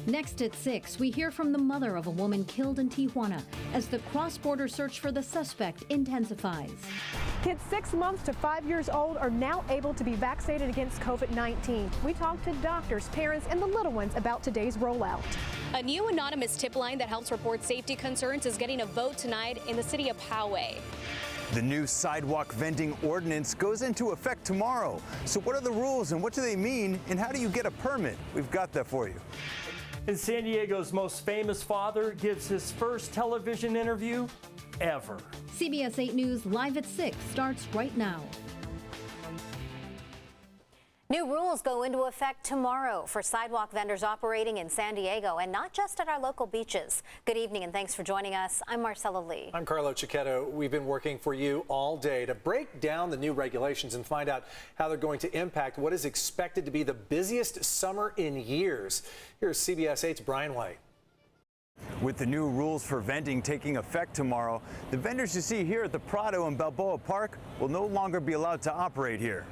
Next at 6, we hear from the mother of a woman killed in Tijuana as the cross-border search for the suspect intensifies. Kids 6 months to 5 years old are now able to be vaccinated against COVID-19. We talked to doctors, parents, and the little ones about today's rollout. A new anonymous tip line that helps report safety concerns is getting a vote tonight in the city of Poway. The new sidewalk vending ordinance goes into effect tomorrow. So what are the rules and what do they mean and how do you get a permit? We've got that for you. And San Diego's most famous father gives his first television interview ever. CBS 8 News Live at 6 starts right now. New rules go into effect tomorrow for sidewalk vendors operating in San Diego and not just at our local beaches. Good evening and thanks for joining us. I'm Marcella Lee. I'm Carlo Cicchetto. We've been working for you all day to break down the new regulations and find out how they're going to impact what is expected to be the busiest summer in years. Here's CBS 8's Brian White. With the new rules for vending taking effect tomorrow, the vendors you see here at the Prado and Balboa Park will no longer be allowed to operate here.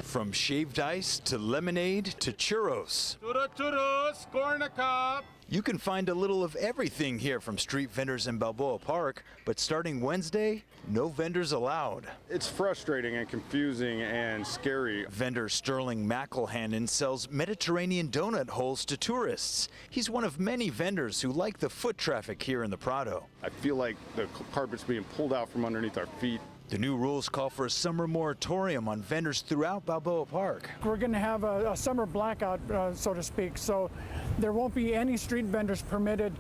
From shaved ice to lemonade to churros. Churros, corn a cup. You can find a little of everything here from street vendors in Balboa Park, but starting Wednesday, no vendors allowed. It's frustrating and confusing and scary. Vendor Sterling McElhannon sells Mediterranean donut holes to tourists. He's one of many vendors who like the foot traffic here in the Prado. I feel like the carpet's being pulled out from underneath our feet. The new rules call for a summer moratorium on vendors throughout Balboa Park. We're going to have a summer blackout, so to speak, so there won't be any street vendors permitted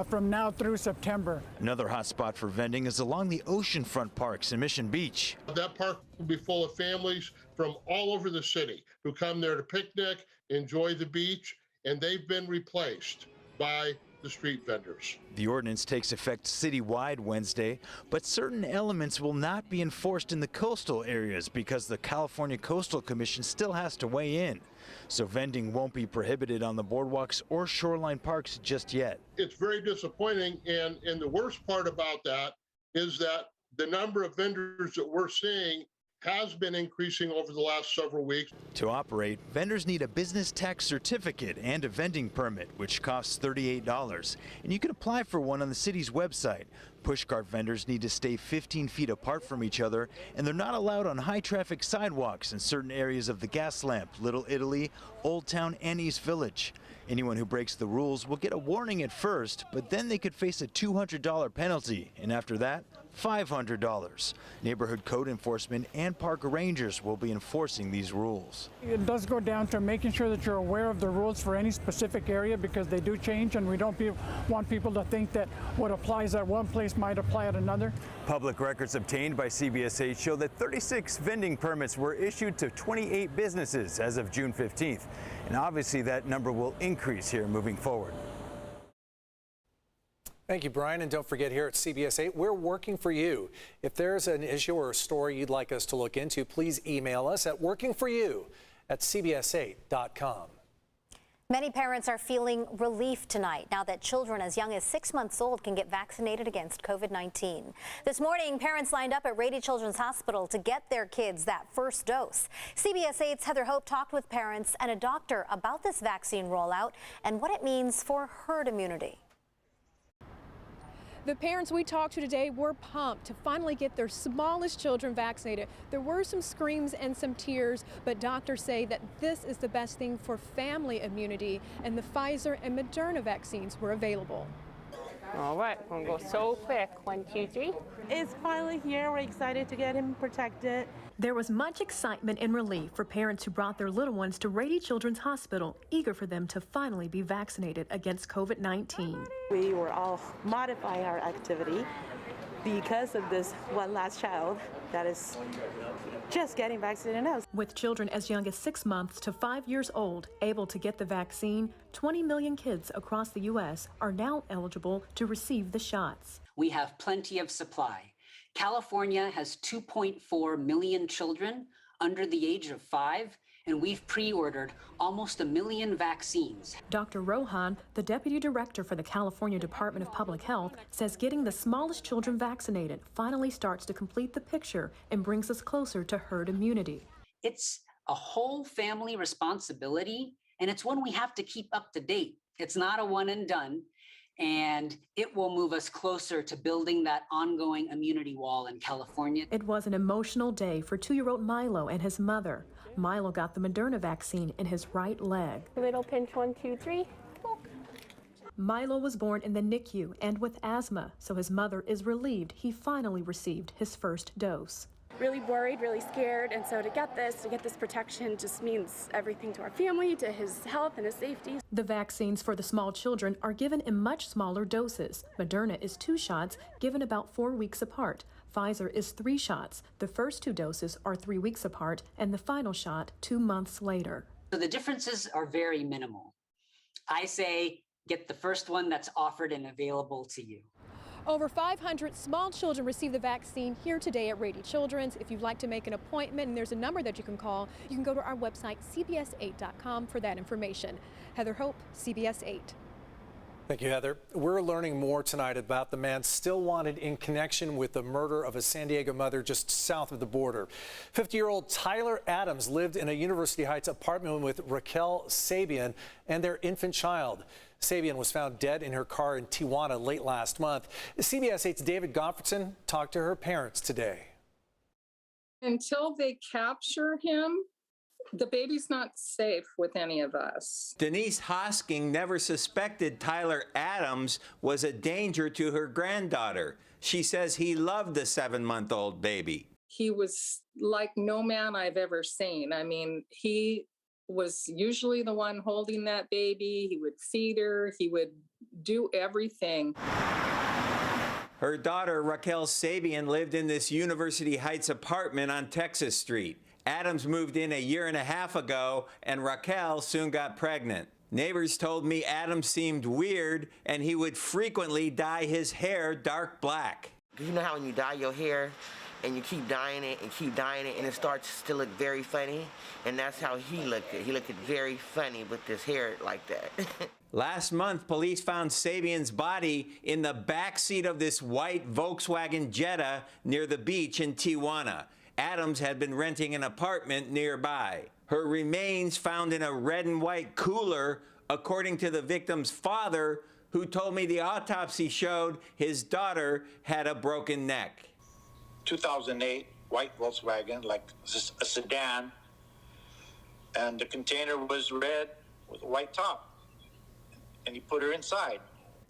from now through September. Another hot spot for vending is along the oceanfront parks in Mission Beach. That park will be full of families from all over the city who come there to picnic, enjoy the beach, and they've been replaced by the street vendors. The ordinance takes effect citywide Wednesday, but certain elements will not be enforced in the coastal areas because the California Coastal Commission still has to weigh in. So vending won't be prohibited on the boardwalks or shoreline parks just yet. It's very disappointing, and the worst part about that is that the number of vendors that we're seeing has been increasing over the last several weeks. To operate, vendors need a business tax certificate and a vending permit, which costs $38. And you can apply for one on the city's website. Pushcart vendors need to stay 15 feet apart from each other, and they're not allowed on high-traffic sidewalks in certain areas of the Gaslamp, Little Italy, Old Town, and East Village. Anyone who breaks the rules will get a warning at first, but then they could face a $200 penalty, and after that, $500. Neighborhood code enforcement and park rangers will be enforcing these rules. It does go down to making sure that you're aware of the rules for any specific area because they do change, and we don't want people to think that what applies at one place might apply at another. Public records obtained by CBS 8 show that 36 vending permits were issued to 28 businesses as of June 15th. And obviously that number will increase here moving forward. Thank you, Brian. And don't forget, here at CBS 8, we're working for you. If there's an issue or a story you'd like us to look into, please email us at workingforyou@cbs8.com. Many parents are feeling relief tonight now that children as young as 6 months old can get vaccinated against COVID-19. This morning, parents lined up at Rady Children's Hospital to get their kids that first dose. CBS 8's Heather Hope talked with parents and a doctor about this vaccine rollout and what it means for herd immunity. The parents we talked to today were pumped to finally get their smallest children vaccinated. There were some screams and some tears, but doctors say that this is the best thing for family immunity, and the Pfizer and Moderna vaccines were available. All right, we're gonna go so quick. 1, 2, 3. It's finally here. We're excited to get him protected. There was much excitement and relief for parents who brought their little ones to Rady Children's Hospital, eager for them to finally be vaccinated against COVID-19. We were all modifying our activity because of this one last child that is just getting vaccinated now. With children as young as 6 months to 5 years old able to get the vaccine, 20 million kids across the U.S. are now eligible to receive the shots. We have plenty of supply. California has 2.4 million children under the age of 5, and we've pre-ordered almost 1 million vaccines. Dr. Rohan, the deputy director for the California Department of Public Health, says getting the smallest children vaccinated finally starts to complete the picture and brings us closer to herd immunity. It's a whole family responsibility and it's one we have to keep up to date. It's not a one and done, and it will move us closer to building that ongoing immunity wall in California. It was an emotional day for 2-year-old Milo and his mother. Milo got the Moderna vaccine in his right leg. Little pinch, 1, 2, 3. Milo was born in the NICU and with asthma, so his mother is relieved he finally received his first dose. Really worried, really scared, and so to get this protection just means everything to our family, to his health and his safety. The vaccines for the small children are given in much smaller doses. Moderna is 2 shots given about 4 weeks apart. Pfizer is 3 shots. The first 2 doses are 3 weeks apart, and the final shot 2 months later. So the differences are very minimal. I say get the first one that's offered and available to you. Over 500 small children receive the vaccine here today at Rady Children's. If you'd like to make an appointment, and there's a number that you can call, you can go to our website, cbs8.com, for that information. Heather Hope, CBS 8. Thank you, Heather. We're learning more tonight about the man still wanted in connection with the murder of a San Diego mother just south of the border. 50-year-old Tyler Adams lived in a University Heights apartment with Raquel Sabian and their infant child. Sabian was found dead in her car in Tijuana late last month. CBS 8's David Goffredson talked to her parents today. Until they capture him, the baby's not safe with any of us. Denise Hosking never suspected Tyler Adams was a danger to her granddaughter. She says he loved the 7-month-old baby. He was like no man I've ever seen. I mean, he was usually the one holding that baby. He would feed her. He would do everything. Her daughter, Raquel Sabian, lived in this University Heights apartment on Texas Street. Adams moved in a 1.5 years ago, and Raquel soon got pregnant. Neighbors told me Adams seemed weird, and he would frequently dye his hair dark black. You know how when you dye your hair and you keep dyeing it and keep dyeing it and it starts to look very funny? And that's how he looked. He looked very funny with his hair like that. Last month, police found Sabian's body in the back seat of this white Volkswagen Jetta near the beach in Tijuana. Adams had been renting an apartment nearby. Her remains found in a red and white cooler, according to the victim's father, who told me the autopsy showed his daughter had a broken neck. 2008 white Volkswagen, like a sedan, and the container was red with a white top, and he put her inside.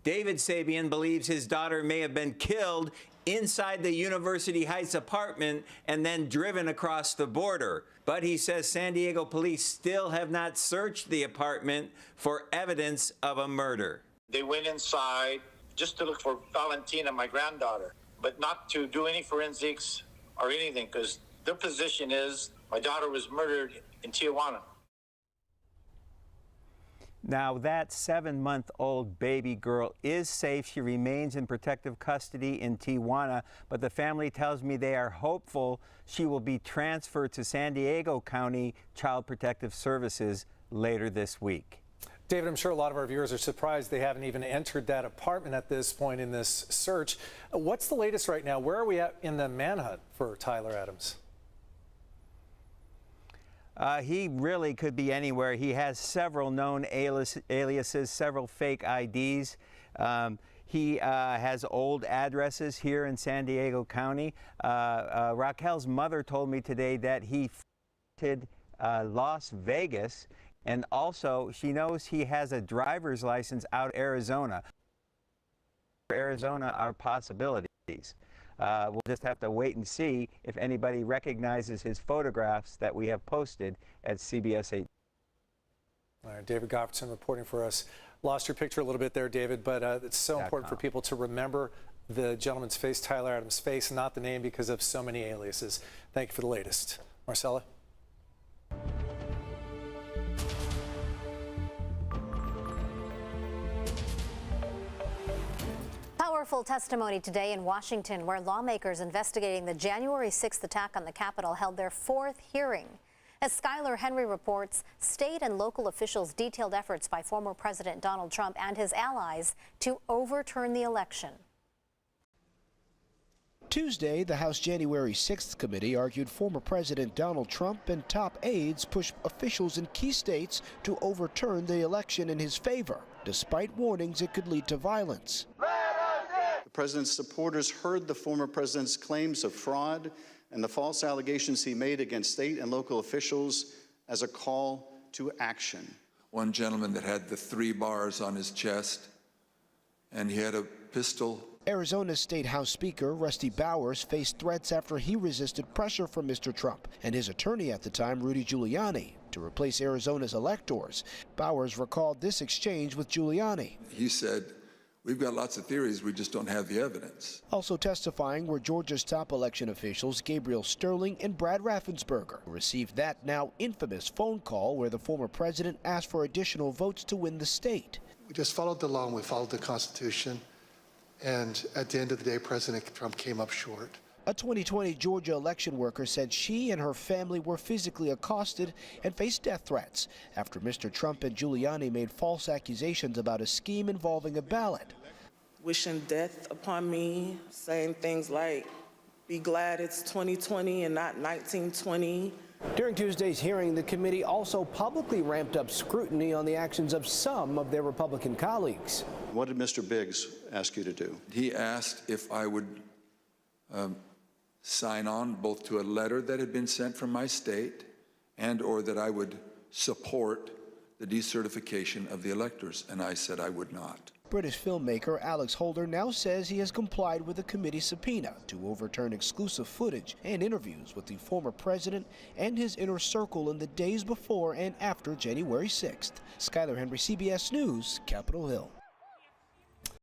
David Sabian believes his daughter may have been killed inside the University Heights apartment and then driven across the border. But he says San Diego police still have not searched the apartment for evidence of a murder. They went inside just to look for Valentina, my granddaughter, but not to do any forensics or anything, because their position is my daughter was murdered in Tijuana. Now, that 7-month-old baby girl is safe. She remains in protective custody in Tijuana, but the family tells me they are hopeful she will be transferred to San Diego County Child Protective Services later this week. David, I'm sure a lot of our viewers are surprised they haven't even entered that apartment at this point in this search. What's the latest right now? Where are we at in the manhunt for Tyler Adams? He really could be anywhere. He has several known aliases, several fake IDs. He has old addresses here in San Diego County. Raquel's mother told me today that he visited Las Vegas, and also she knows he has a driver's license out of Arizona. Arizona are possibilities. We'll just have to wait and see if anybody recognizes his photographs that we have posted at CBS 8. All right, David Goffredson reporting for us. Lost your picture a little bit there, David, but it's so important for people to remember the gentleman's face, Tyler Adams' face, not the name, because of so many aliases. Thank you for the latest. Marcella? Powerful testimony today in Washington, where lawmakers investigating the January 6th attack on the Capitol held their 4th hearing. As Skylar Henry reports, state and local officials detailed efforts by former President Donald Trump and his allies to overturn the election. Tuesday, the House January 6th committee argued former President Donald Trump and top aides pushed officials in key states to overturn the election in his favor, despite warnings it could lead to violence. The president's supporters heard the former president's claims of fraud and the false allegations he made against state and local officials as a call to action. One gentleman that had the 3 bars on his chest, and he had a pistol. Arizona's State House Speaker Rusty Bowers faced threats after he resisted pressure from Mr. Trump and his attorney at the time, Rudy Giuliani, to replace Arizona's electors. Bowers recalled this exchange with Giuliani. He said, "We've got lots of theories, we just don't have the evidence." Also testifying were Georgia's top election officials Gabriel Sterling and Brad Raffensperger, who received that now infamous phone call where the former president asked for additional votes to win the state. We just followed the law and we followed the Constitution. And at the end of the day, President Trump came up short. A 2020 Georgia election worker said she and her family were physically accosted and faced death threats after Mr. Trump and Giuliani made false accusations about a scheme involving a ballot. Wishing death upon me, saying things like, "Be glad it's 2020 and not 1920. During Tuesday's hearing, the committee also publicly ramped up scrutiny on the actions of some of their Republican colleagues. What did Mr. Biggs ask you to do? He asked if I would sign on both to a letter that had been sent from my state and or that I would support the decertification of the electors, and I said I would not. British filmmaker Alex Holder now says he has complied with the committee subpoena to overturn exclusive footage and interviews with the former president and his inner circle in the days before and after January 6th. Skylar Henry, CBS News, Capitol Hill.